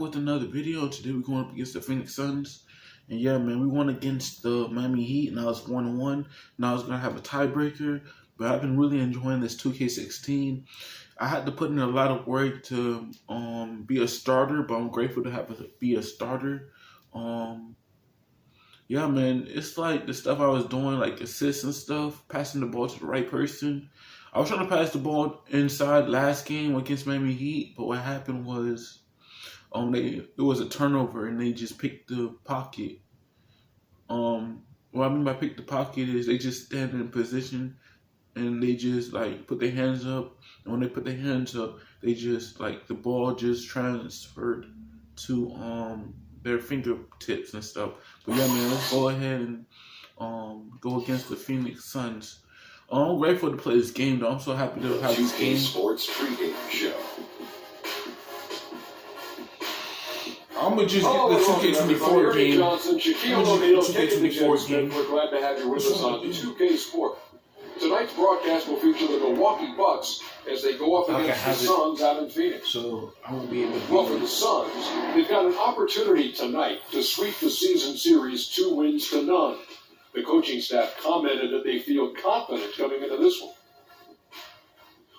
with another video. Today we're going up against the Phoenix Suns. And yeah, man, we won against the Miami Heat. Now it's 1-1. Now it's going to have a tiebreaker. But I've been really enjoying this 2K16. I had to put in a lot of work to be a starter, but I'm grateful to be a starter. Yeah, man, it's like the stuff I was doing, like assists and stuff, passing the ball to the right person. I was trying to pass the ball inside last game against Miami Heat, but what happened was it was a turnover and they just picked the pocket. What I mean by pick the pocket is they just stand in position and they just like put their hands up. And when they put their hands up, they just like the ball just transferred to their fingertips and stuff. But yeah, man, let's go ahead and go against the Phoenix Suns. I'm grateful to play this game, though. I'm so happy to have this game. Sports pregame show. I'm gonna just get the 2K24 game. Johnson, Shaquille O'Neal, taking the Jets. We're glad to have you with us on 2K Sport. Tonight's broadcast will feature the Milwaukee Bucks as they go up against the Suns out in Phoenix. So I won't be able to. Well, for the Suns, they've got an opportunity tonight to sweep the season series 2-0. The coaching staff commented that they feel confident coming into this one.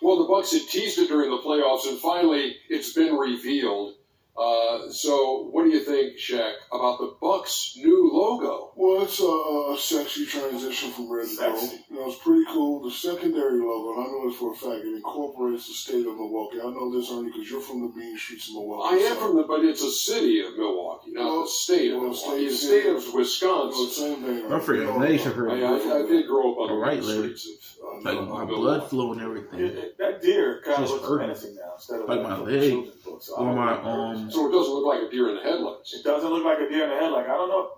Well, the Bucks had teased it during the playoffs, and finally it's been revealed. So what do you think, Shaq, about the Bucks' new logo? Well, it's a sexy transition from red to gold. It's pretty cool. The secondary logo, and I know this for a fact, it incorporates the state of Milwaukee. I know this, Ernie, because you're from the Bean Streets of Milwaukee. I am but it's a city of Milwaukee, not the state of Milwaukee. The state of Wisconsin. Same thing. I forget. I did grow up on the right streets of like my blood flow and everything. That deer kind of Just looks menacing now instead of like my leg or my So it doesn't look like a deer in the headlights. It doesn't look like a deer in the headlights. I don't know.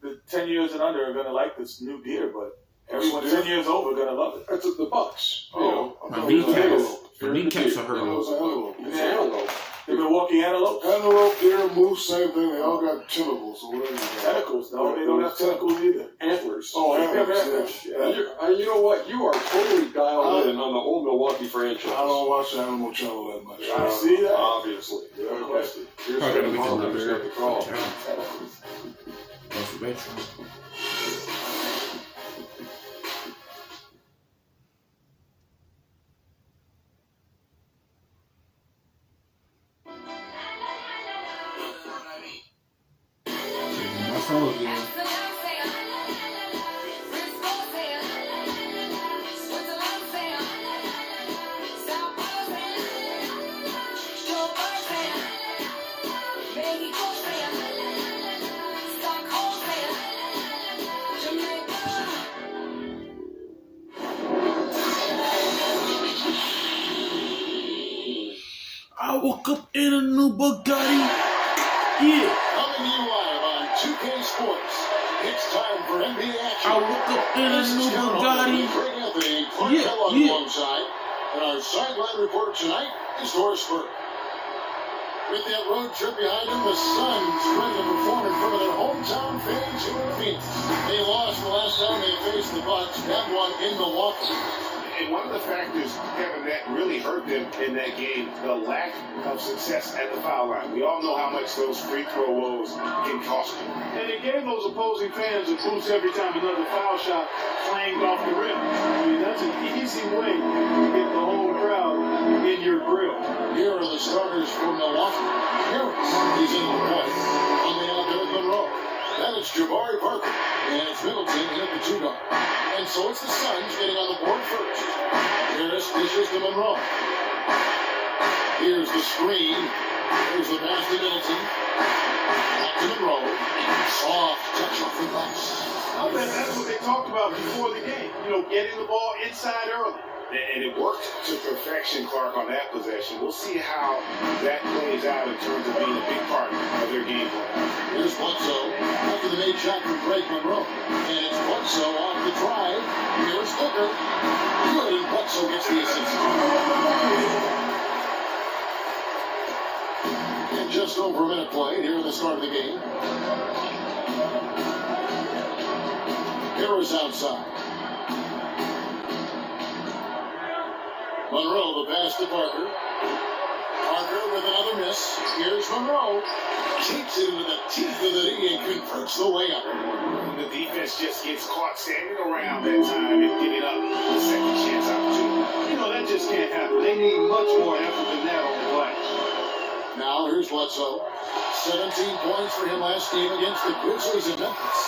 The 10 years and under are going to like this new deer, but everyone 10 years over are going to love it. That's the Bucks. My kneecaps are hurting. It's antelope. The Milwaukee antelope? Antelope, deer, moose, same thing. They all got tentacles or whatever. Tentacles. No, they don't have tentacles either. Antlers. Oh, antlers. Yeah. You know what? You are totally dialed in on the whole Milwaukee franchise. I don't watch Animal Channel that much. I see that. Obviously. Okay. Here's the call. My phone again. I woke up in a new Bugatti. Yeah. Coming to you live on 2K Sports. It's time for NBA action. I woke up in a new Bugatti. Greg Anthony and Clark Kellogg alongside. And our sideline reporter tonight is Doris Burke. With that road trip behind them, the Suns trying to perform in front of their hometown fans here in Phoenix. They lost the last time they faced the Bucks. That one in Milwaukee. And one of the factors, Kevin, that really hurt them in that game, the lack of success at the foul line. We all know how much those free throw woes can cost you. And it gave those opposing fans a boost every time another foul shot clanged off the rim. I mean, that's an easy way to get the whole crowd in your grill. Here are the starters for Milwaukee. Harris is in the point. Coming out there, Monroe. Then it's Jabari Parker. And it's Middleton in at the 2 guard. And so it's the Suns getting on the board first. Harris dishes to Monroe. Here's the screen. Here's the pass to Middleton. Back to Monroe. Soft touch off the glass. That's what they talked about before the game. Getting the ball inside early. And it worked to perfection, Clark, on that possession. We'll see how that plays out in terms of being a big part of their game plan. Here's Bledsoe after the made shot from Greg Monroe. And it's Bledsoe off the drive. Here's Booker. Good, and Bledsoe gets the assist. And just over a minute played here at the start of the game. Harris outside. Monroe, the pass to Parker. Parker with another miss. Here's Monroe. Takes it into the teeth of the knee and converts the layup. The defense just gets caught standing around that time and giving up a second chance opportunity. You know, that just can't happen. They need much more effort than that on the glass. Now here's Bledsoe. 17 points for him last game against the Grizzlies in Memphis.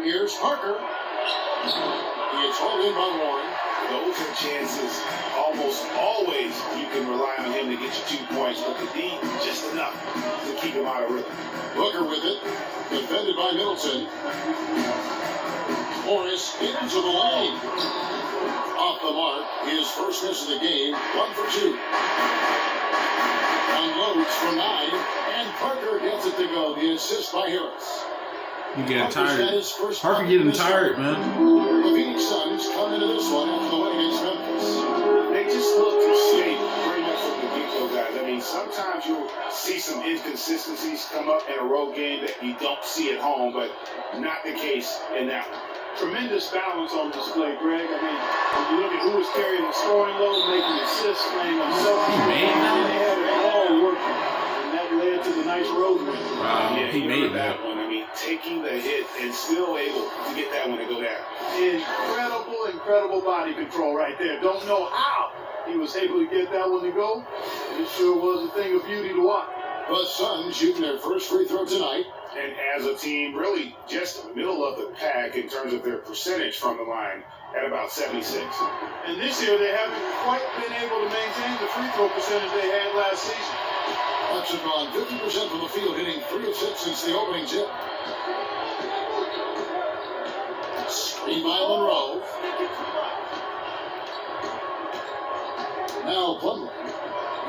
Here's Parker. He is hauled in by Warren. Those are chances almost always you can rely on him to get you 2 points, but the D just enough to keep him out of rhythm. Booker with it. Defended by Middleton. Morris into the lane. Off the mark. His first miss of the game. 1 for 2. Unloads from 9. And Parker gets it to go. The assist by Harris. You getting tired. Parker Parker getting tired, man. The Phoenix Suns come into this one after the win against Memphis. They just look to skate very much from the get-go, guys. I mean, sometimes you'll see some inconsistencies come up in a road game that you don't see at home, but not the case in that one. Tremendous balance on display, Greg. I mean, when you look at who was carrying the scoring load, making assists, playing himself, He made that. and they had it all working. And that led to the nice road win. Wow, Yeah, he you made remember that. one. I mean, taking the hit and still able to get that one to go down. Incredible body control right there. Don't know how he was able to get that one to go. It sure was a thing of beauty to watch. The Suns shooting their first free throw tonight. And as a team, really just middle of the pack in terms of their percentage from the line at about 76. And this year they haven't quite been able to maintain the free throw percentage they had last season. Bucks have gone 50% from the field, hitting 3 of 6 since the opening tip. Screen by Monroe. Now Plumlee.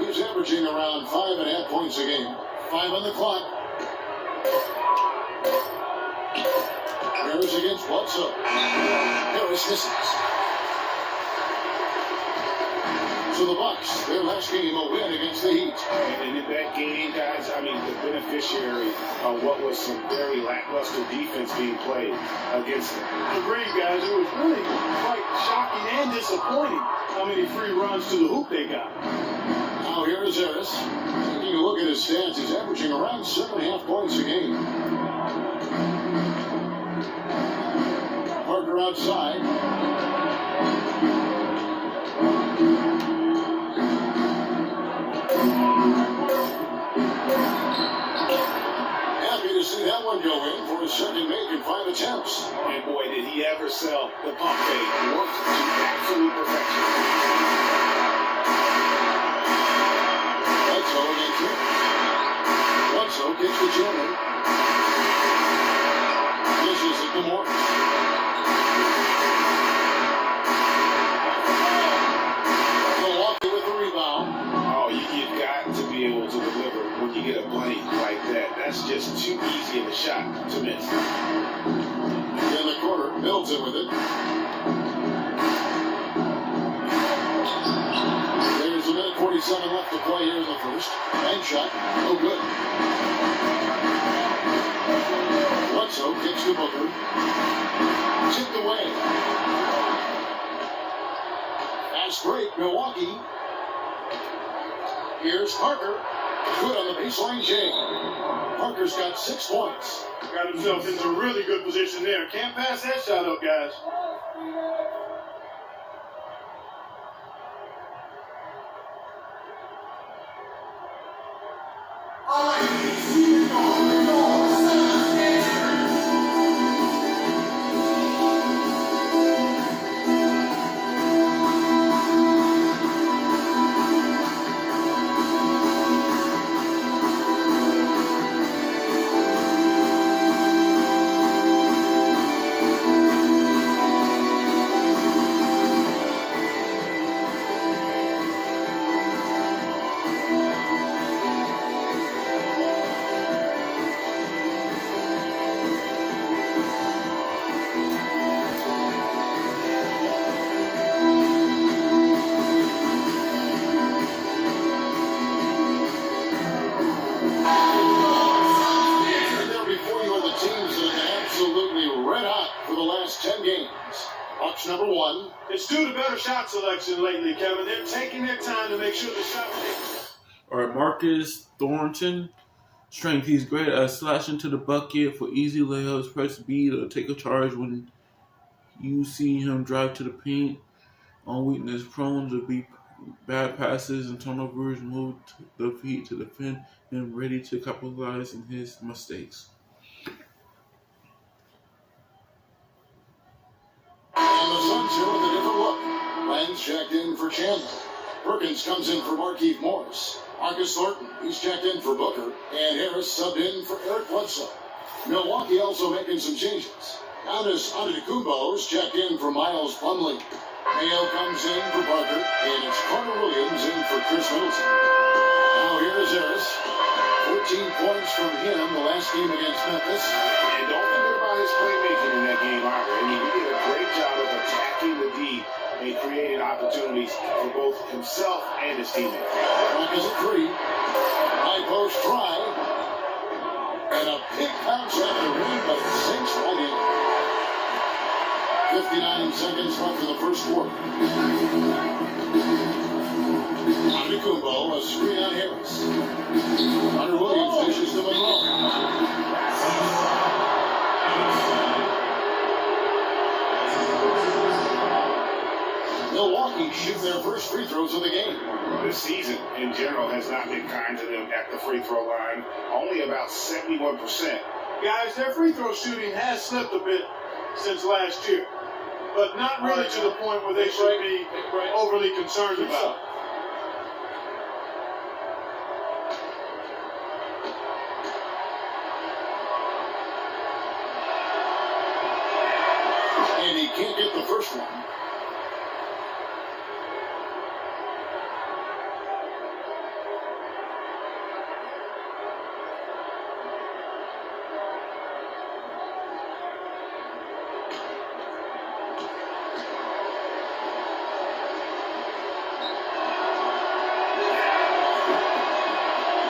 He's averaging around 5.5 points a game. 5 on the clock. Harris against Bledsoe. Harris misses. So the Bucks, their last game, a win against the Heat. And in that game, guys, I mean, the beneficiary of what was some very lackluster defense being played against them. Agreed, guys. It was really quite shocking and disappointing how many free runs to the hoop they got. Now here is Harris. Taking a look at his stats, he's averaging around 7.5 points a game. Parker outside. Happy to see that one go in for his second make in 5 attempts. And boy, did he ever sell the pump fake. Worked to absolute perfection. Bledsoe against him. Bledsoe gets the Jordan. Dishes it to Morris. Milwaukee with the rebound. Oh, you've got to be able to deliver when you get a blank like that. That's just too easy of a shot to miss. In the corner, Middleton with it. There's a minute 47 left to play here in the first. Bank shot, no good. Bledsoe kicks to Booker. Tipped away. Fast break, Milwaukee. Here's Parker. Good on the baseline jam. Parker's got 6 points. Got himself into a really good position there. Can't pass that shot up, guys. number 1. It's due to better shot selection lately, Kevin. They're taking their time to make sure the shot. All right, Marcus Thornton. Strength, he's great at slashing to the bucket for easy layups, press B to take a charge when you see him drive to the paint. On weakness, prone to be bad passes and turnovers, move the feet to defend, and ready to capitalize on his mistakes. And the Suns here with a different look. Lenz checked in for Chandler. Perkins comes in for Markieff Morris. Marcus Thornton, he's checked in for Booker. And Harris subbed in for Eric Bledsoe. Milwaukee also making some changes. Giannis Antetokounmpo is checked in for Miles Plumlee. Mayo comes in for Parker. And it's Carter Williams in for Chris Middleton. Now here is Harris. 14 points from him the last game against Memphis. And don't forget about his playmaking in that game either. I mean, he did a great job of attacking the D and creating opportunities for both himself and his teammates. Rock is a 3. High post try. And a big bounce after the rim, but it sinks right in. 59 seconds left in the first quarter. Antetokounmpo, a screen on Harris. Hunter Williams dishes to Monroe. Milwaukee shoot their first free throws of the game. The season in general has not been kind to them at the free throw line. Only about 71%. Guys, their free throw shooting has slipped a bit since last year, but not really to the point where they should be overly concerned about. And he can't get the first one.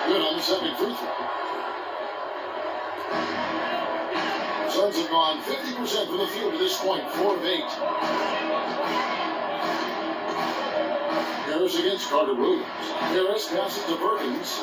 Good on the second free throw. Suns have gone 50% from the field to this point, 4 of 8. Harris against Carter Williams. Harris passes to Perkins.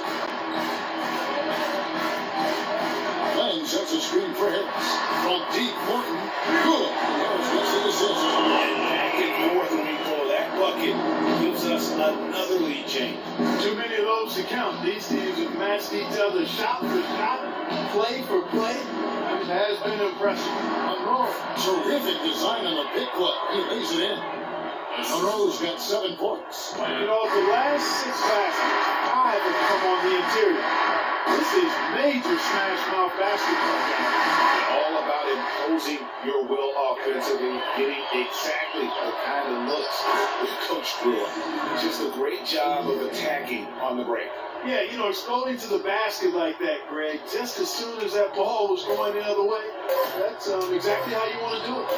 Lenz sets a screen for Harris. From deep, Morton. Good. And Harris gets the assist. And back and forth when we pull that bucket gives us another lead change. Too many of those to count. These teams have matched each other shot for shot, play for play. It has been impressive. Monroe, terrific design on the pick play. He lays it in. Monroe's got 7 points. You know, the last 6 baskets, 5 have come on the interior. This is major smash mouth basketball. All about imposing your will offensively, getting exactly the kind of looks that Coach drew up. Just a great job of attacking on the break. Yeah, you know, exploding to the basket like that, Greg, just as soon as that ball was going the other way, that's exactly how you want to do it.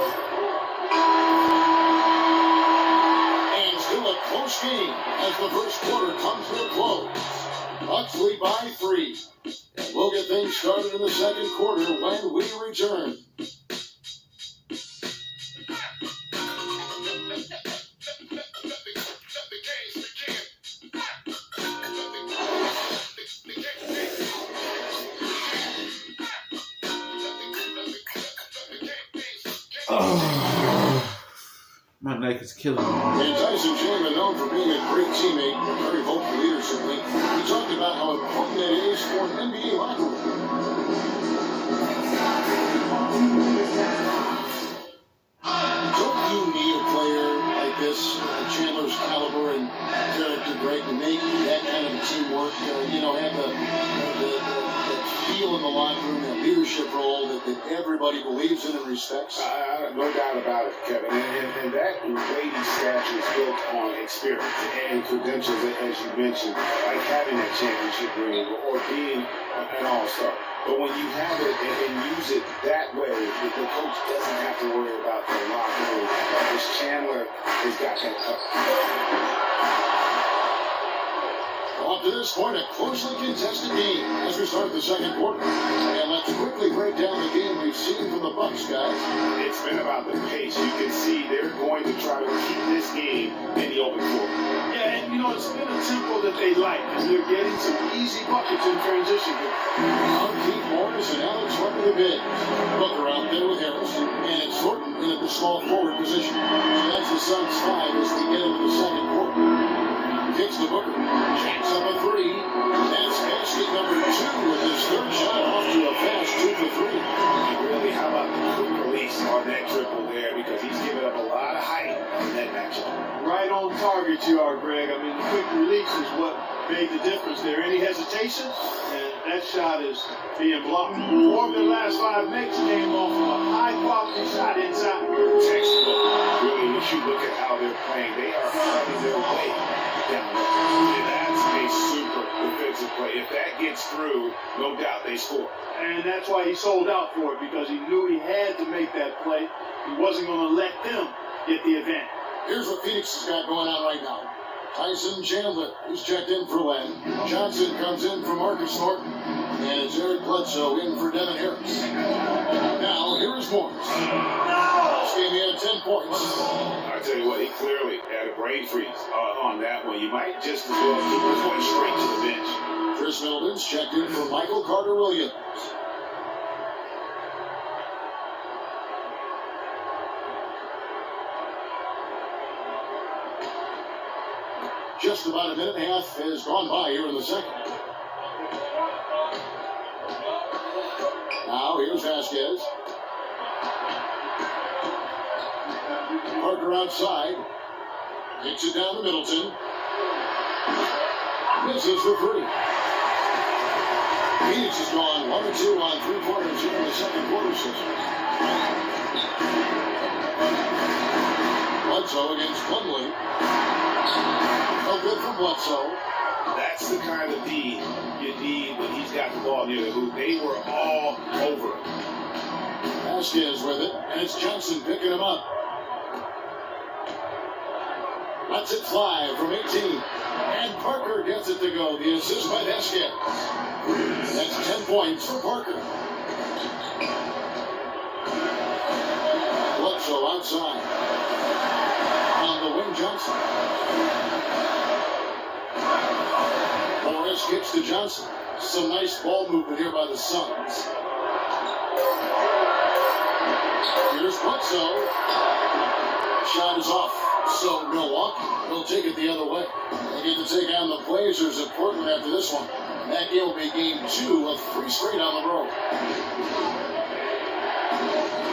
And still a close game as the first quarter comes to a close. Bucks lead by 3. And we'll get things started in the second quarter when we return. My neck is killing me. And Tyson Chandler, known for being a great teammate and a very vocal leader, certainly, he talked about how important it is for an NBA locker room. Don't you need a player like this, Chandler's caliber and character, Greg, to make that kind of teamwork, have the feel in the locker room, that leadership role that everybody believes in and respects? No doubt about it, Kevin. And that weighty stature is built on experience and credentials, as you mentioned, like having that championship ring or being an all-star. But when you have it and use it that way, the coach doesn't have to worry about the locker room. Because Chandler has got that covered. Up to this point, a closely contested game as we start the second quarter. And let's quickly break down the game we've seen from the Bucks, guys. It's been about the pace. You can see they're going to try to keep this game in the open floor. Yeah, and you know, it's been a tempo that they like, and they're getting some easy buckets in transition here. Keith Morris and Alex went to the bench. Booker out there with Harris, and it's Thornton in at the small forward position. So that's the Suns 5 as we get into the second quarter. Kicks to Booker. Jacks up a three. That's basket number 2 with his third shot off to a fast 2 for 3. Really, how about the quick release on that triple there? Because he's given up a lot of height in that matchup. Right on target you are, Greg. I mean, the quick release is what made the difference there. Any hesitation, and that shot is being blocked. 4 of their last 5 makes came off of a high-quality shot inside. Textbook. Really, when you look at how they're playing, they are fighting their way down there. And that's a super defensive play. If that gets through, no doubt they score. And that's why he sold out for it, because he knew he had to make that play. He wasn't going to let them get the advantage. Here's what Phoenix has got going on right now. Tyson Chandler is checked in for Len. Johnson comes in for Marcus Thornton. And it's Eric Bledsoe in for Devin Harris. Now, here is Morris. Last game he had 10 points. I tell you what, he clearly had a brain freeze on that one. You might just as well keep this one straight to the bench. Chris Middleton's checked in for Michael Carter-Williams. Just about a minute and a half has gone by here in the second. Now here's Vasquez. Parker outside. Kicks it down to Middleton. Misses for 3. Phoenix has gone 1 or 2 on 3 quarters here in the second quarter system. Bledsoe against Plumlee. No good from Bledsoe. That's the kind of D you need when he's got the ball near the hoop. They were all over him. Vasquez with it, and it's Johnson picking him up. Lets it fly from 18. And Parker gets it to go. The assist by Vasquez. That's 10 points for Parker. Bledsoe outside. On the wing, Johnson. Morris kicks to Johnson. Some nice ball movement here by the Suns. Here's Bledsoe. Shot is off. So Milwaukee will take it the other way. They get to take on the Blazers at Portland after this one. And that will be game 2 of 3 straight on the road.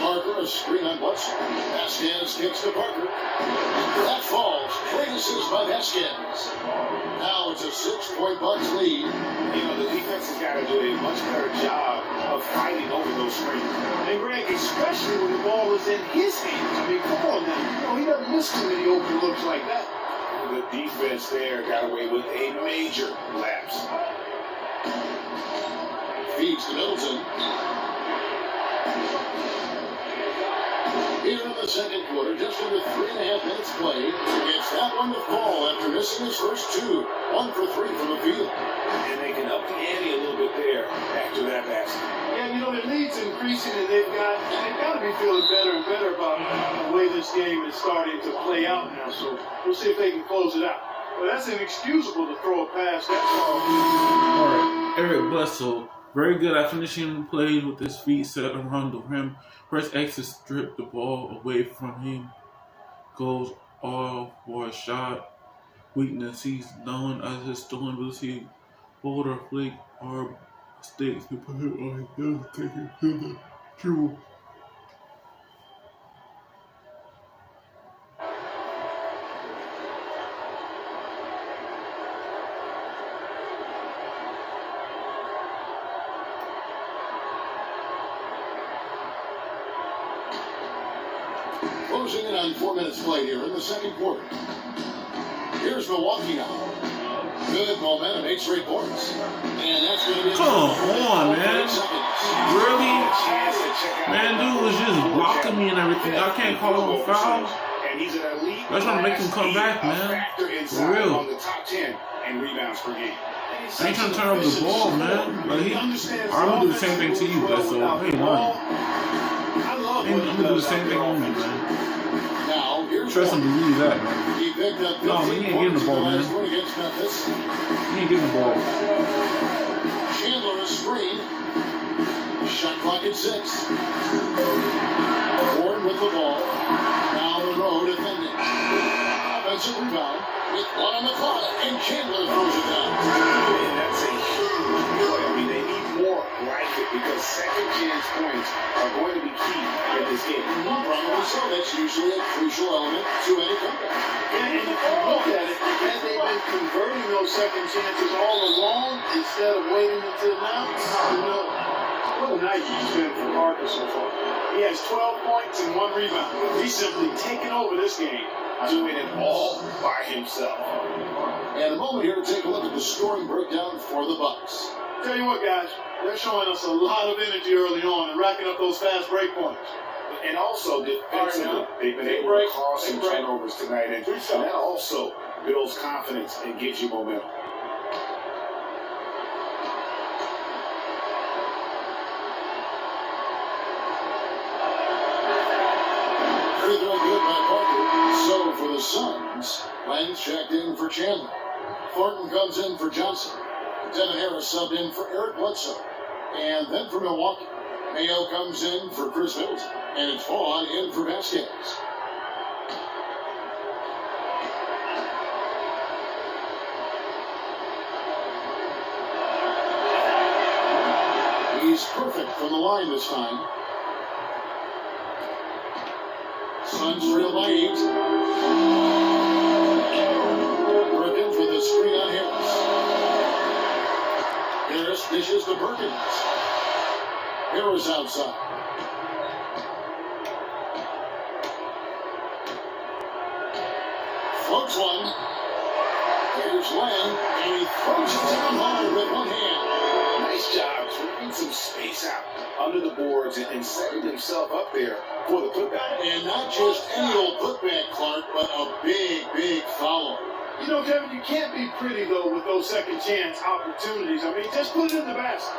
Parker, a screen on Bledsoe. Vasquez kicks to Parker. That falls. Great assist by Vasquez. Now it's a 6-point Bucks lead. You know, the defense has got to do a much better job of fighting over those screens. And Greg, especially when the ball is in his hands. I mean, come on now. You know, he doesn't miss too many open looks like that. The defense there got away with a major lapse. Feeds to Middleton. Here in the second quarter, just under 3.5 minutes played, it's that one to fall after missing his first 2. 1 for 3 from the field. And they can up the ante a little bit there after that basket. Yeah, you know, their lead's increasing, and they've got to be feeling better and better about the way this game is starting to play out now. So we'll see if they can close it out. But that's inexcusable to throw a pass that far. All right, Eric Bledsoe, very good at finishing plays with his feet set around the rim. First X to strip the ball away from him. Goes all for a shot. Weakness he's known as his stolen ability. Hold or flick or mistakes. People hit on him, take it to the dribble. Closing in on 4 minutes played here in the second quarter. Here's Milwaukee now. Good momentum, 8 straight points. And that's going to be... Come on, man. Really? Man, dude was just blocking me and everything. I can't call him a foul. and he's an elite. That's trying to make him come back, man. Factor For inside real. among the top 10 in rebounds per game. I ain't trying to turn over the ball, man. Like, I'm gonna do the same thing to you, that's all. I ain't lying. I'm gonna do the same thing on you, man. Now, here's Trust him to believe that, man. He picked up No, he ain't getting the ball, man. win against Memphis. He ain't getting the ball. Chandler a screen. Shot clock at 6. Warren with the ball. Now Monroe defending. Offensive rebound. With 1 on the clock, and Chandler throws it down. And that's a huge play. I mean, they need more like it because second chance points are going to be key in this game. Probably so. That's usually a crucial element to any comeback. And if you look at it, had they been converting those second chances all along instead of waiting until now, what a night he's been for Parker so far. He has 12 points and 1 rebound. He's simply taken over this game, Doing it all by himself. And a moment here to take a look at the scoring breakdown for the Bucks. Tell you what, guys, they're showing us a lot of energy early on and racking up those fast break points. And also defensively, they've been able to cause some turnovers tonight, and that also builds confidence and gives you momentum. Free throw good by Parker. So for the Suns, Lenz checked in for Chandler. Thornton comes in for Johnson. Devin Harris subbed in for Eric Bledsoe. And then for Milwaukee, Mayo comes in for Chris Middleton. And it's Vaughn in for Vasquez. He's perfect from the line this time. Suns trail by 8. Perkins with a screen on Harris. Harris dishes to Perkins. Harris outside. Floats one. Here's Len, and he throws it down hard with one hand. Nice job clearing some space out under the boards and setting himself up there for the putback. And not just any old putback, Clark, but a big, big foul. You know, Kevin, you can't be pretty, though, with those second chance opportunities. I mean, just put it in the basket.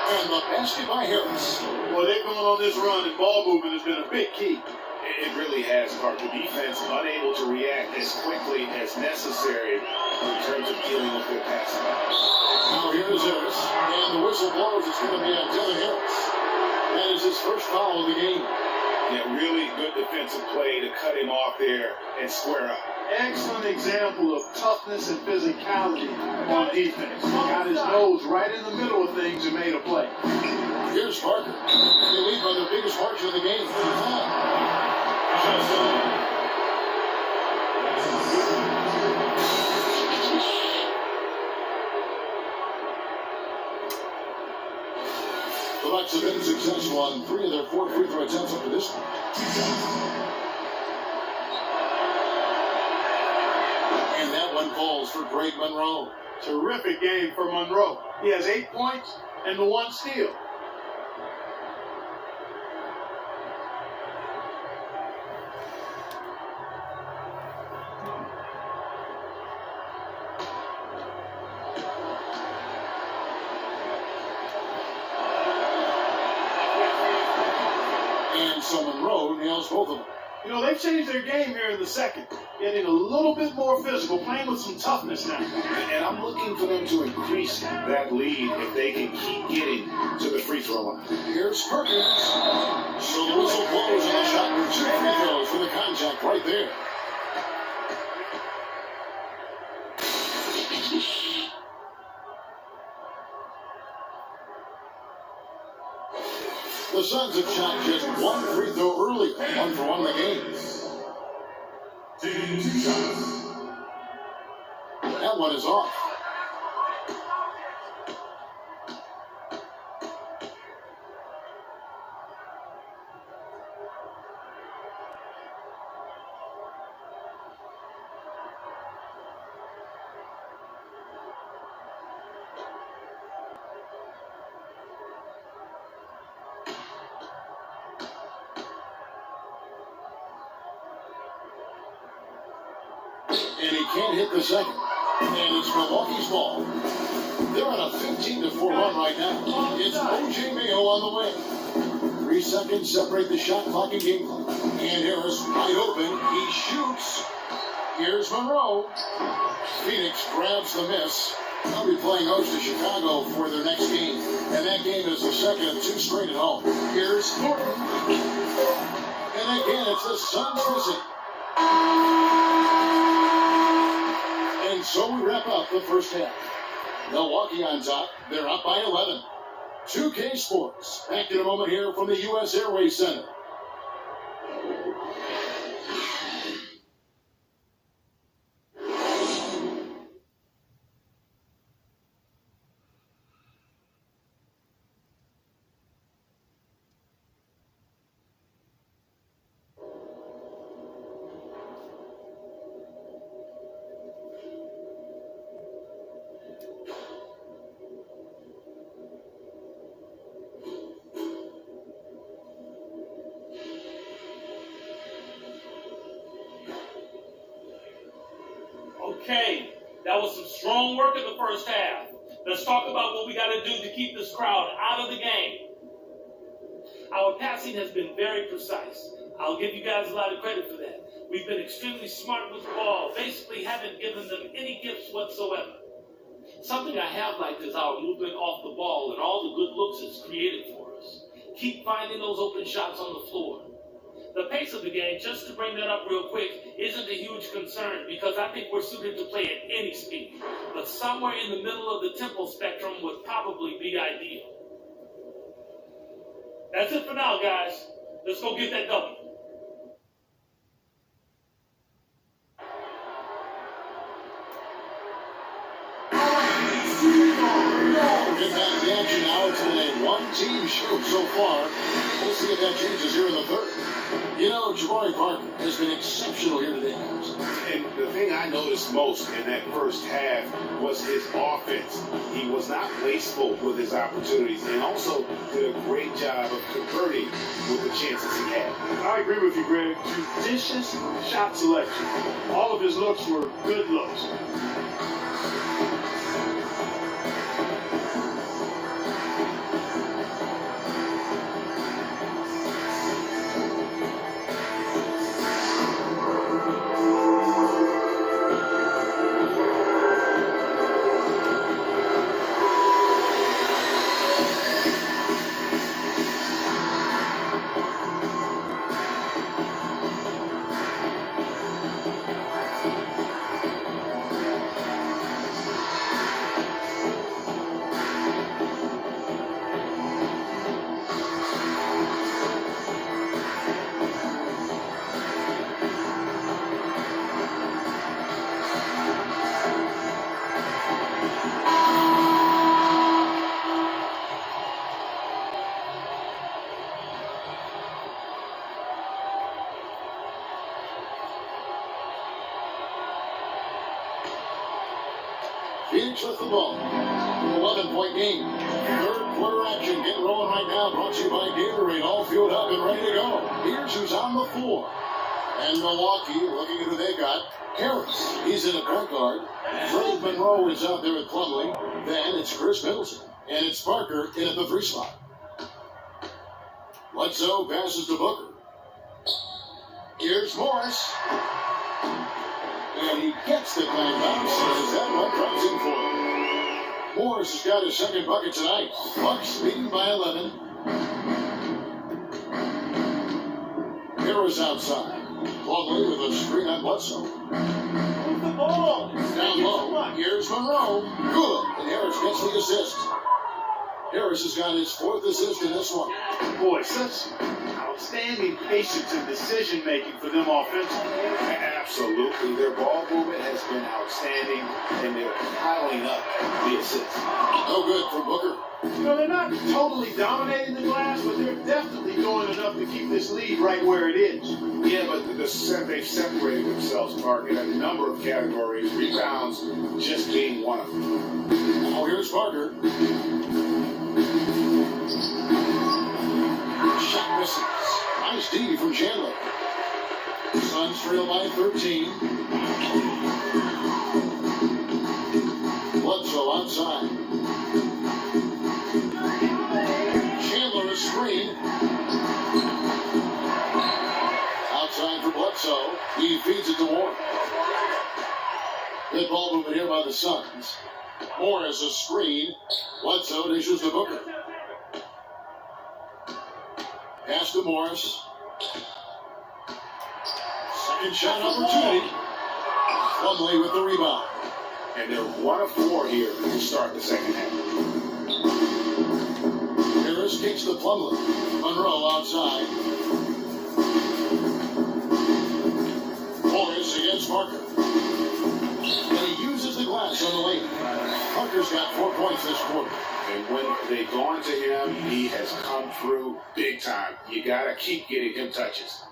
And the basket by Harris. Boy, they're going on this run, and ball movement has been a big key. It really has, Clark. The defense unable to react as quickly as necessary in terms of dealing with their passing. Now here's Harris, and the whistle blows. It's going to be on Devin Harris. That is his first foul of the game. Yeah, really good defensive play to cut him off there and square up. Excellent example of toughness and physicality on defense. Got his nose right in the middle of things and made a play. Here's Parker. They lead by the biggest margin of the game, 35. The Bucks have been successful on 3 of their 4 free throw attempts up to this point. And that one falls for Greg Monroe. Terrific game for Monroe. He has 8 points and the 1 steal. And so Monroe nails both of them. You know, they've changed their game here in the second. Getting a little bit more physical, playing with some toughness now. And I'm looking for them to increase that lead if they can keep getting to the free throw line. Here's Perkins. So the whistle blows on the shot with 2 free throws for the contact right there. The Suns have shot just 1 free throw earlier, 1 for 1 in the game. That one is off. can't hit the second. And it's Milwaukee's ball. They're on a 15-4 run right now. It's O.J. Mayo on the way. 3 seconds separate the shot clock and game clock. And Harris wide open. He shoots. Here's Monroe. Phoenix grabs the miss. They'll be playing host to Chicago for their next game. And that game is the second of 2 straight at home. Here's Thornton. And again, it's the Suns missing. And so we wrap up the first half. Milwaukee on top. They're up by 11. 2K Sports. Back in a moment here from the U.S. Airways Center. Okay, that was some strong work in the first half. Let's talk about what we got to do to keep this crowd out of the game. Our passing has been very precise. I'll give you guys a lot of credit for that. We've been extremely smart with the ball, basically haven't given them any gifts whatsoever. Something I have liked is our movement off the ball and all the good looks it's created for us. Keep finding those open shots on the floor. The pace of the game, just to bring that up real quick, isn't a huge concern because I think we're suited to play at any speed. But somewhere in the middle of the tempo spectrum would probably be ideal. That's it for now, guys. Let's go get that W. Get back to the action now. It's only a one-team show so far. We'll see if that changes here in the third. You know, Jabari Parker has been exceptional here today. And the thing I noticed most in that first half was his offense. He was not wasteful with his opportunities and also did a great job of converting with the chances he had. I agree with you, Greg. Judicious shot selection. All of his looks were good looks. Phoenix with the ball. 11-point game. Third quarter action getting rolling right now. Brought to you by Gatorade. All fueled up and ready to go. Here's who's on the floor. And Milwaukee, looking at who they got. Harris, he's in a point guard. Fred Monroe is out there at Plumlee. Then it's Chris Middleton. And it's Parker in at the 3 spot. Bledsoe passes to Booker. Here's Morris. And he gets the climb bounce as that one drops in for him. Morris has got his second bucket tonight. Bucks leading by 11. Harris outside. Plumlee with a screen on Bledsoe. Move the ball. Down low. Here's Monroe. Good. And Harris gets the assist. Harris has got his 4th assist in this one. Boy, such outstanding patience and decision-making for them offensively. Absolutely. Their ball movement has been outstanding, and they're piling up the assists. No good from Booker. You know, they're not totally dominating the glass, but they're definitely doing enough to keep this lead right where it is. Yeah, but they've separated themselves, Park, in a number of categories. Rebounds just being one of them. Now here's Parker. Shot misses. Nice D from Chandler. Suns trail by 13. here by the Suns. Morris a screen. Bledsoe dishes to Booker. Pass to Morris. Second shot opportunity. Plumlee with the rebound. And they're 1 of 4 here to start the second half. Harris kicks to Plumlee. Monroe outside. Morris against Parker. And he uses the glass on the lane. Parker's got 4 points this quarter. And when they've gone to him, he has come through big time. You got to keep getting him touches.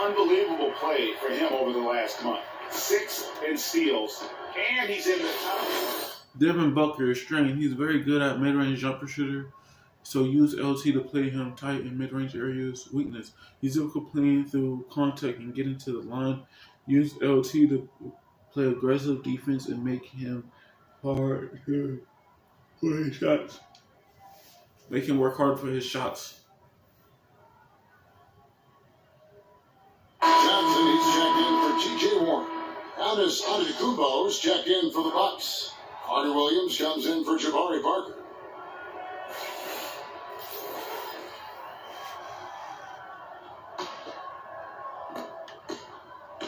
Unbelievable play for him over the last month. 6 in steals, and he's in the top. Devin Booker is strained. He's very good at mid-range jumper shooter, so use LT to play him tight in mid-range areas. Weakness: he's difficult playing through contact and getting to the line. Use LT to play aggressive defense and make him hard to play shots. Make him work hard for his shots. Johnson, he's checked in for T.J. Warren. Giannis Antetokounmpo's checked in for the Bucks. Carter Williams comes in for Jabari Parker.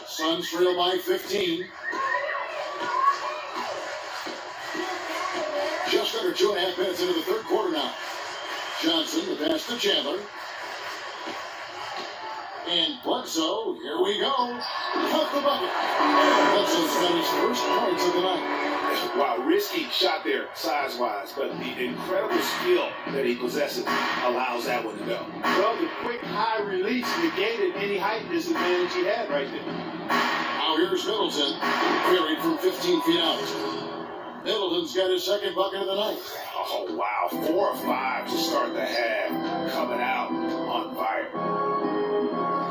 Suns trail by 15. Just under 2.5 minutes into the third quarter now. Johnson, the pass to Chandler. And Bledsoe, here we go. Cut the bucket. Bledsoe's got his first points of the night. Wow, risky shot there, size-wise, but the incredible skill that he possesses allows that one to go. Well, the quick high release negated any height disadvantage he had right there. Now here's Middleton, carried from 15 feet out. Middleton's got his second bucket of the night. Oh, wow, 4 of 5 to start the half, coming out on fire.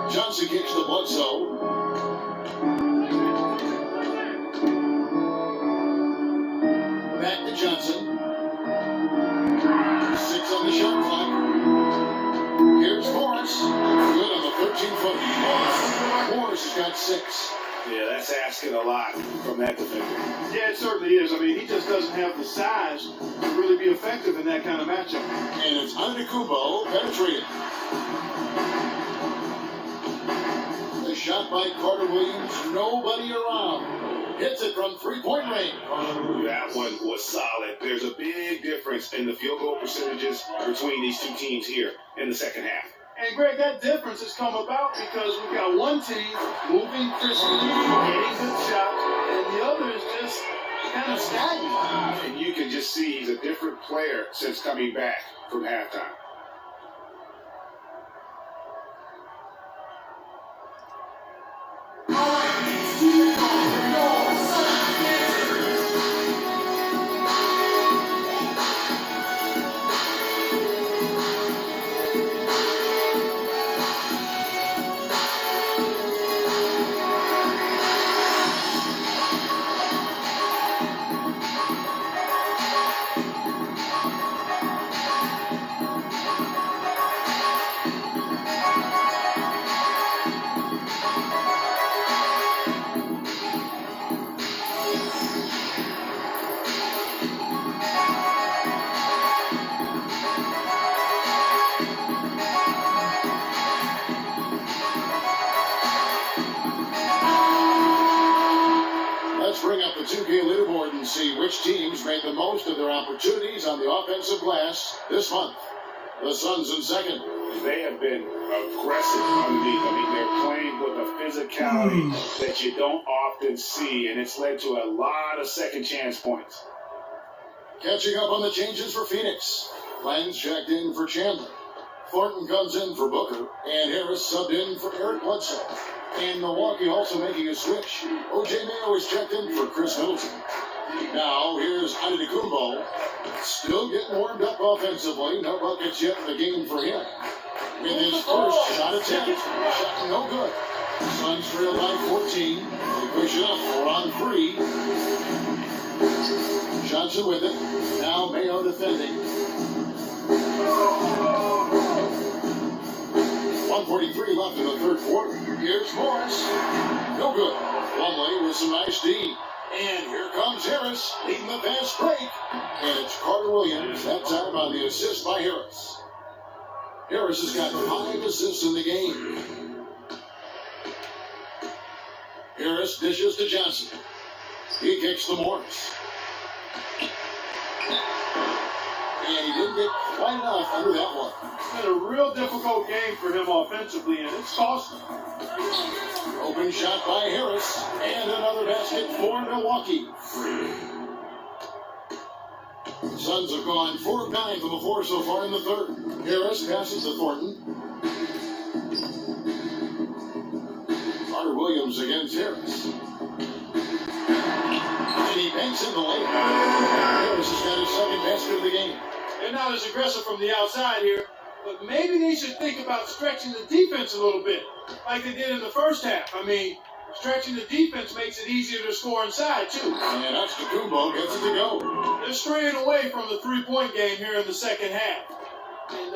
Johnson kicks to Bledsoe. Back to Johnson. 6 on the shot clock. Here's Morris. Good on the 13-foot. Morris has got 6. Yeah, that's asking a lot from that defender. Yeah, it certainly is. I mean, he just doesn't have the size to really be effective in that kind of matchup. And it's Antetokounmpo penetrated. The shot by Carter Williams. Nobody around. Hits it from 3-point range. That one was solid. There's a big difference in the field goal percentages between these two teams here in the second half. And Greg, that difference has come about because we've got one team moving crisply, getting good shots, and the other is just kind of stagnant. And you can just see he's a different player since coming back from halftime. Bring up the 2K leaderboard and see which teams made the most of their opportunities on the offensive glass this month. The Suns in second. They have been aggressive underneath. I mean, they're playing with a physicality that you don't often see, and it's led to a lot of second chance points. Catching up on the changes for Phoenix. Lenz checked in for Chandler. Thornton comes in for Booker, and Harris subbed in for Eric Bledsoe. And Milwaukee also making a switch. O.J. Mayo is checked in for Chris Middleton. Now, here's Antetokounmpo. Still getting warmed up offensively. No buckets yet in the game for him. With his first shot attempt, shot no good. Suns trail by 14. They push it up. 4 on 3. Johnson with it. Now Mayo defending. 1:43 left in the third quarter. Here's Morris. No good. Plumlee with some nice D. And here comes Harris, leading the fast break. And it's Carter Williams, that time on the assist by Harris. Harris has got 5 assists in the game. Harris dishes to Johnson. He kicks to Morris. And he didn't get quite enough under that one. It's been a real difficult game for him offensively, and it's cost him. Open shot by Harris. And another basket for Milwaukee. Suns have gone 4 of 9 from the floor so far in the third. Harris passes to Thornton. Carter Williams against Harris. And he banks in the layup. Harris has got his second basket of the game. They're not as aggressive from the outside here, but maybe they should think about stretching the defense a little bit, like they did in the first half. I mean, stretching the defense makes it easier to score inside, too. And Antetokounmpo gets it to go. They're straying away from the three-point game here in the second half. And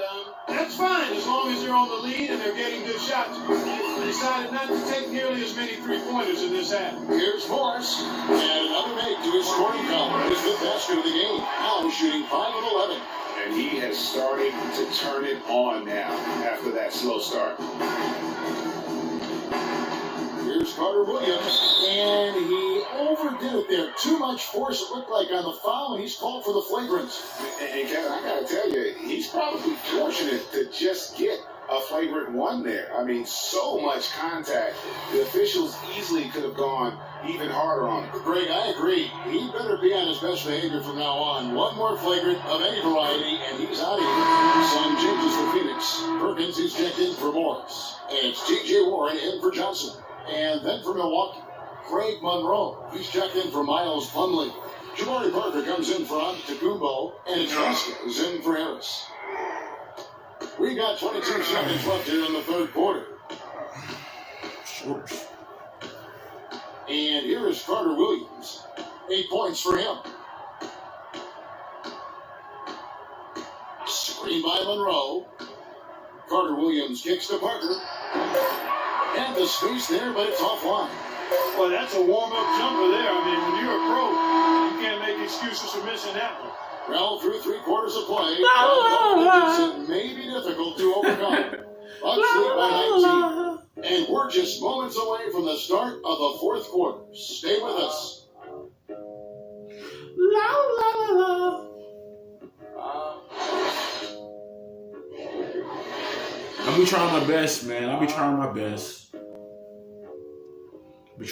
that's fine as long as they're on the lead and they're getting good shots. They decided not to take nearly as many three-pointers in this half. Here's Morris. And another make to his scoring column. His fifth basket of the game. Now shooting 5 of 11. And he has started to turn it on now after that slow start. Here's Carter Williams, and he overdid it there. Too much force, it looked like, on the foul, and he's called for the flagrant. And Kevin, I gotta tell you, he's probably fortunate to just get a flagrant 1 there. I mean, so much contact. The officials easily could have gone even harder on him. Greg, I agree. He better be on his best behavior from now on. One more flagrant of any variety, and he's out of here. Some changes for Phoenix. Perkins is checked in for Morris. And it's T.J. Warren in for Johnson. And then for Milwaukee, Craig Monroe. He's checked in for Miles Plumlee. Jabari Parker comes in for Antetokounmpo, and it's Vasquez in for Harris. We got 22 seconds left here in the third quarter. And here is Carter Williams. 8 points for him. Screen by Monroe. Carter Williams kicks to Parker. And the space there, but it's offline. Well, that's a warm-up jumper there. I mean, when you're a pro, you can't make excuses for missing that one. Well, through 3 quarters of play, it may be difficult to overcome. Bucks lead by 19. And we're just moments away from the start of the fourth quarter. Stay with us. La la la. I'll be trying my best, man. I'll be trying my best. Man.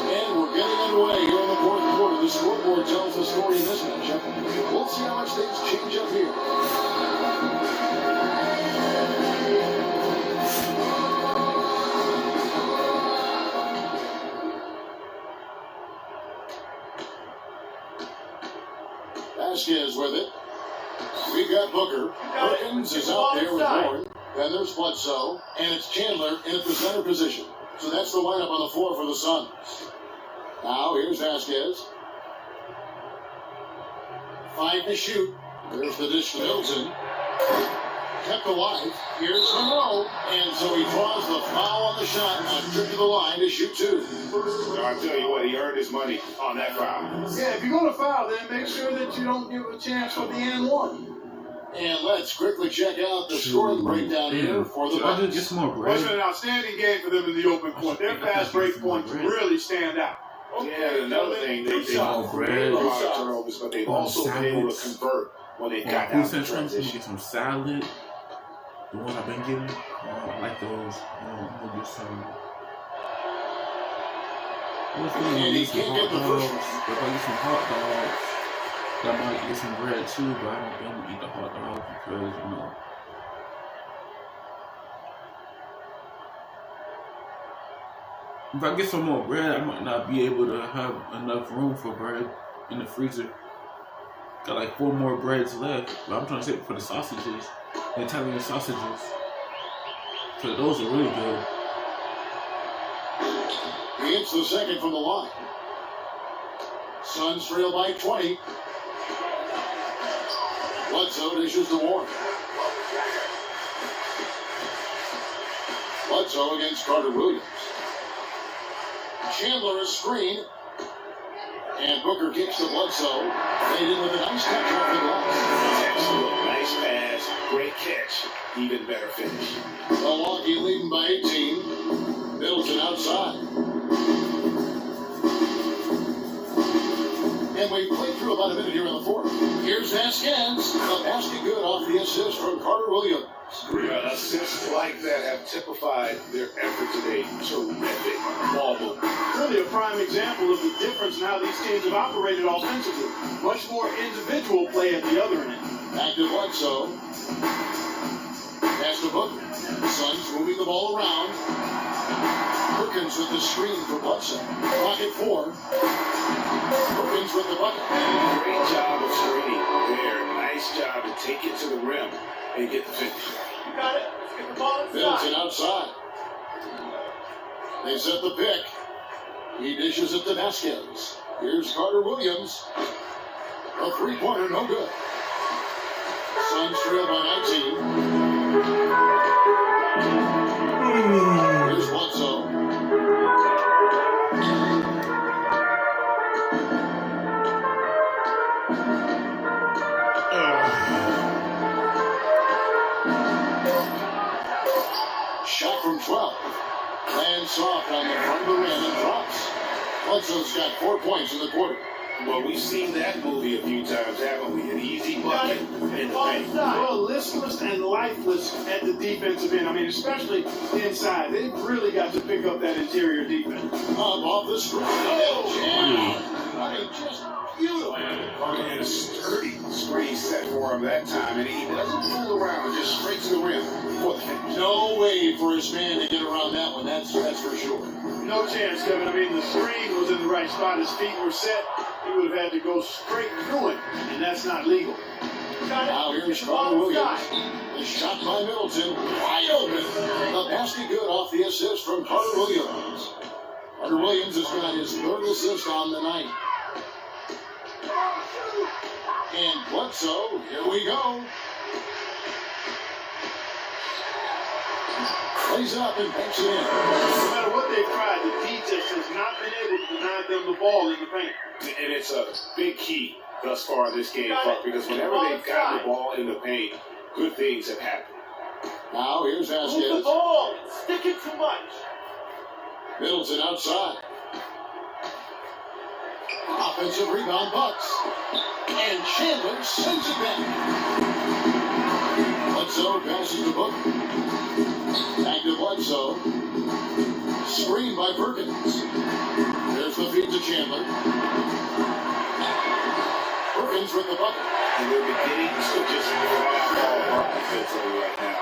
And we're getting underway here in the fourth quarter. The scoreboard tells the story in this matchup. We'll see how much things change up here. Vasquez with it. We got Booker. Perkins is out there with Warren. Then there's Bledsoe. And it's Chandler in at the center position. So that's the lineup on the floor for the Suns. Now here's Vasquez. 5 to shoot. There's the dish to Middleton. Kept alive. Here's Monroe. And so he draws the foul on the shot. A trip to the line to shoot 2. So I tell you what, he earned his money on that foul. Yeah, if you're going to foul, then make sure that you don't give a chance for the and one. And let's quickly check out the scoring breakdown here for the Bucks. It was an outstanding game for them in the open court. Their fast break points really stand out. Yeah, and another thing, they've created a lot of turnovers, but they've also been able to convert when they got down to transition. Get some salad. The ones I've been getting, I like those. I'm gonna get some. What's the And he can't get the first one. If I get some hot dogs, I might get some bread too, but I don't think I'm gonna eat the hot dogs because, you know. If I get some more bread, I might not be able to have enough room for bread in the freezer. Got like 4 more breads left, but I'm trying to save it for the sausages, the Italian sausages. So those are really good. He hits the second from the line. Suns trail by 20. Bledsoe dishes to Warren. Bledsoe against Carter Williams. Chandler a screen. And Booker kicks to Bledsoe. Laid in with a nice touch off the glass. Excellent. Nice pass. Great catch. Even better finish. Milwaukee leading by 18. Middleton outside. And we played through about a minute here in the fourth. Here's Vasquez. The basket good off the assist from Carter Williams. Yeah, assists like that have typified their effort today. Terrific ball movement. Really a prime example of the difference in how these teams have operated offensively. Much more individual play at the other end. Back to Bledsoe. Pass to Booker. Suns moving the ball around. Perkins with the screen for Bledsoe. Pocket 4. Perkins with the bucket. Great job of screening there. Nice job to take it to the rim and get the finish. You got it. Let's get the ball inside. Middleton outside. They set the pick. He dishes it to Vasquez. Here's Carter Williams. A three-pointer, no good. Suns trail by 19. Here's Bledsoe. Shot from 12. Lands soft on the front of the rim and drops. Bledsoe's got 4 points in the quarter. Well, we've seen that movie a few times, haven't we? An easy bucket in the paint. Well, listless and lifeless at the defensive end. I mean, especially inside. They've really got to pick up that interior defense. Up off the screen. Oh, I mean, just beautiful. And a sturdy screen set for him that time, and he doesn't fool around, just straight to the rim for the finish. No way for his man to get around that one. That's for sure. No chance, Kevin. I mean, the screen was in the right spot. His feet were set. He would have had to go straight through it, and that's not legal. Now here's Carter Williams. The shot by Middleton. Wide open. The basket good off the assist from Carter Williams. Carter Williams has got his 3rd assist on the night. And Bledsoe, here we go. Plays it up and banks it in. No matter what they've tried, the defense has not been able to deny them the ball in the paint. And it's a big key thus far this game, Clark, because whenever they've gotten the ball in the paint, good things have happened. Now here's Move the Vasquez. ball. Stick it too much. Middleton outside. Offensive rebound, Bucks. And Chandler sends it back. Bledsoe passes the book. Back to Bledsoe. Screen by Perkins. There's the feed to Chandler. Perkins with the bucket. And they're beginning to just flat ball hard defensively right now,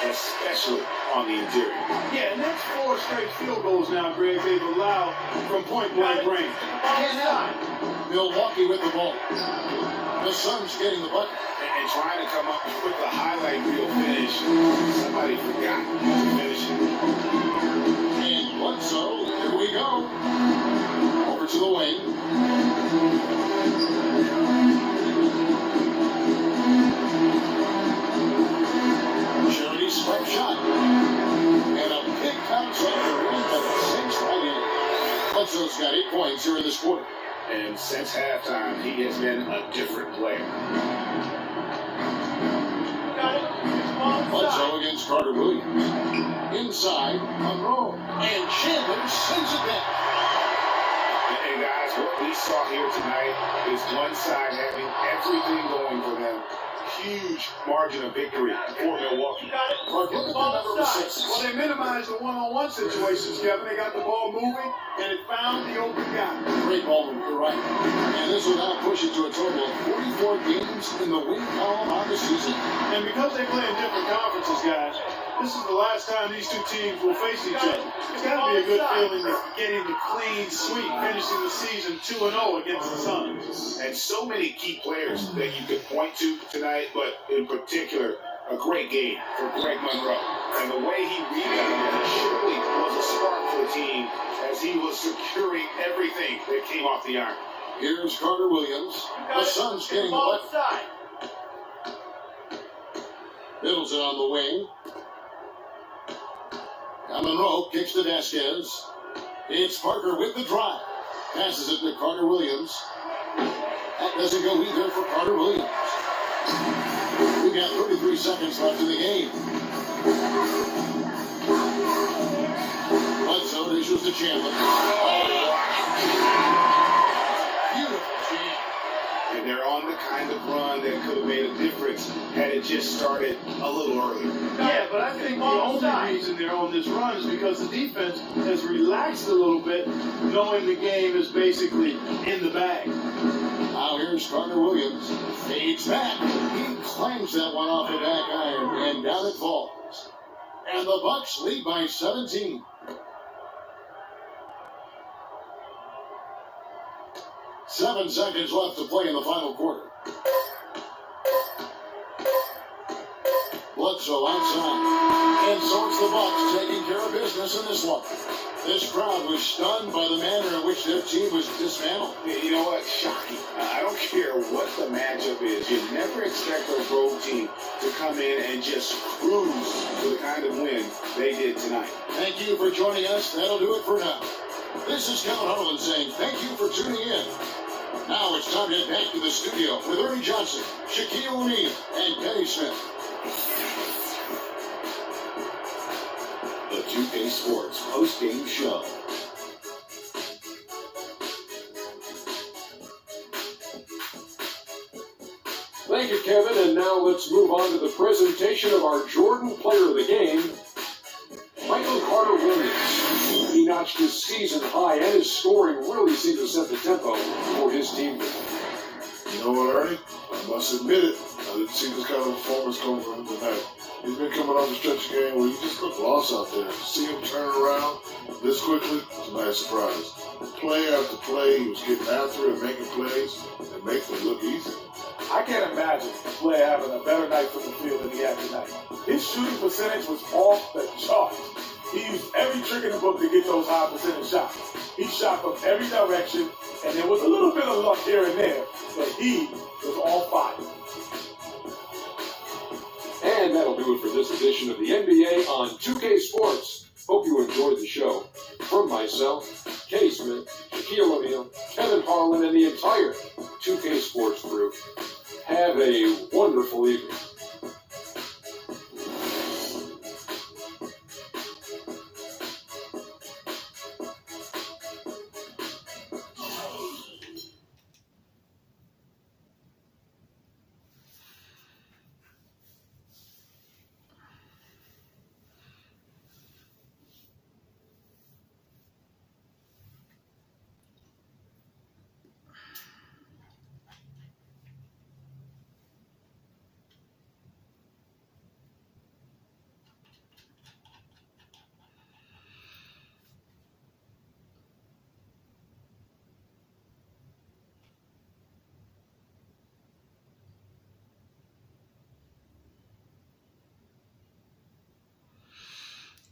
especially on the interior. Yeah, and that's 4 straight field goals now, Greg. They've allowed from point-blank range. Milwaukee with the ball. The Suns getting the bucket. And trying to come up with the highlight reel finish. Somebody forgot to finish it. And Bledsoe, here we go. Over to the wing. Charity swipe shot. And a big bounce off the rim, but it sinks right in. Bledsoe's got 8 points here in this quarter. And since halftime, he has been a different player. Bledsoe against Carter Williams. Inside, Monroe. And Chandler sends it back. And guys, what we saw here tonight is one side having everything going for them. Huge margin of victory for Milwaukee. Parker with the number 6. Well, they minimized the one-on-one situations, Kevin. They got the ball moving, and it found the open guy. Great ball, you're right. And this will now push it to a total of 44 games in the win column on the season. And because they play in different conferences, guys, this is the last time these two teams will face each other. It's got to be a good feeling of getting the clean sweep, finishing the season 2-0 against the Suns. And so many key players that you could point to tonight, but in particular, a great game for Greg Monroe. And the way he rebounded surely was a spark for the team as he was securing everything that came off the arm. Here's Carter Williams. The Suns getting the bucket. Middleton on the wing. Now Monroe kicks to Vasquez. It's Parker with the drive. Passes it to Carter Williams. That doesn't go either for Carter Williams. We've got 33 seconds left in the game. Bledsoe issues to Chandler. Beautiful. And they're on the kind of run that could have made a difference had it just started a little earlier. Yeah, but I think the only reason they're on this run is because the defense has relaxed a little bit, knowing the game is basically in the bag. Now here's Carter Williams. Fades back. He claims that one off the back iron, and down it falls. And the Bucks lead by 17. Seven seconds left to play in the final quarter. Bledsoe outside. And so it's the Bucks taking care of business in this one. This crowd was stunned by the manner in which their team was dismantled. You know what? Shocking. I don't care what the matchup is. You never expect a road team to come in and just cruise to the kind of win they did tonight. Thank you for joining us. That'll do it for now. This is Kevin Harlan saying thank you for tuning in. Now it's time to head back to the studio with Ernie Johnson, Shaquille O'Neal, and Kenny Smith. The 2K Sports post-game show. Thank you, Kevin. And now let's move on to the presentation of our Jordan Player of the Game, Michael Carter Williams. He notched his season high, and his scoring really seemed to set the tempo for his team. You know what, Ernie? I must admit it. I didn't see this kind of performance coming from him tonight. He's been coming off a stretch of game where he just looked lost out there. To see him turn around this quickly was a nice surprise. Play after play, he was getting after it and making plays and making it look easy. I can't imagine a player having a better night from the field than he had tonight. His shooting percentage was off the charts. He used every trick in the book to get those high percentage shots. He shot from every direction, and there was a little bit of luck here and there, but he was on fire. And that'll do it for this edition of the NBA on 2K Sports. Hope you enjoyed the show. From myself, Kenny Smith, Shaquille O'Neal, Kevin Harlan, and the entire 2K Sports crew, have a wonderful evening.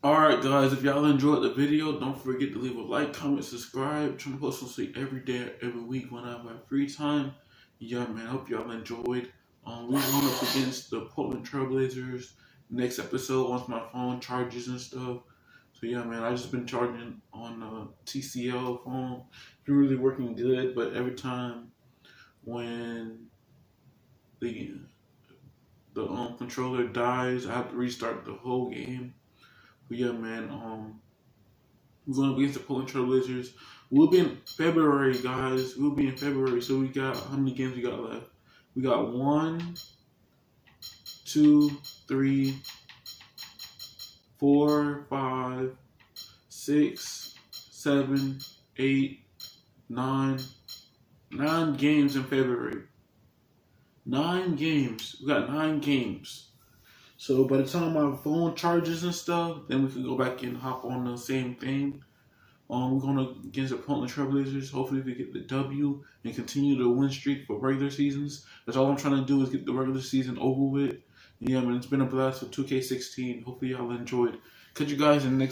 Alright guys, if y'all enjoyed the video, don't forget to leave a like, comment, subscribe. I'm trying to post something every day, every week when I have free time. Yeah man, hope y'all enjoyed. We went up against the Portland Trailblazers next episode once my phone charges and stuff. So yeah man, I just been charging on TCL phone. It's been really working good, but every time when the controller dies, I have to restart the whole game. But yeah, man, We're going up against the Portland Trail Blazers. We'll be in February, guys. We'll be in February. So we got, how many games we got left? We got 1, 2, 3, 4, 5, 6, 7, 8, 9. 9 games in February. 9 games. We got 9 games. So by the time my phone charges and stuff, then we can go back and hop on the same thing. We're going against the Portland Trail Blazers. Hopefully we get the W and continue the win streak for regular seasons. That's all I'm trying to do is get the regular season over with. Yeah, man, it's been a blast for 2K16. Hopefully y'all enjoyed. Catch you guys in the next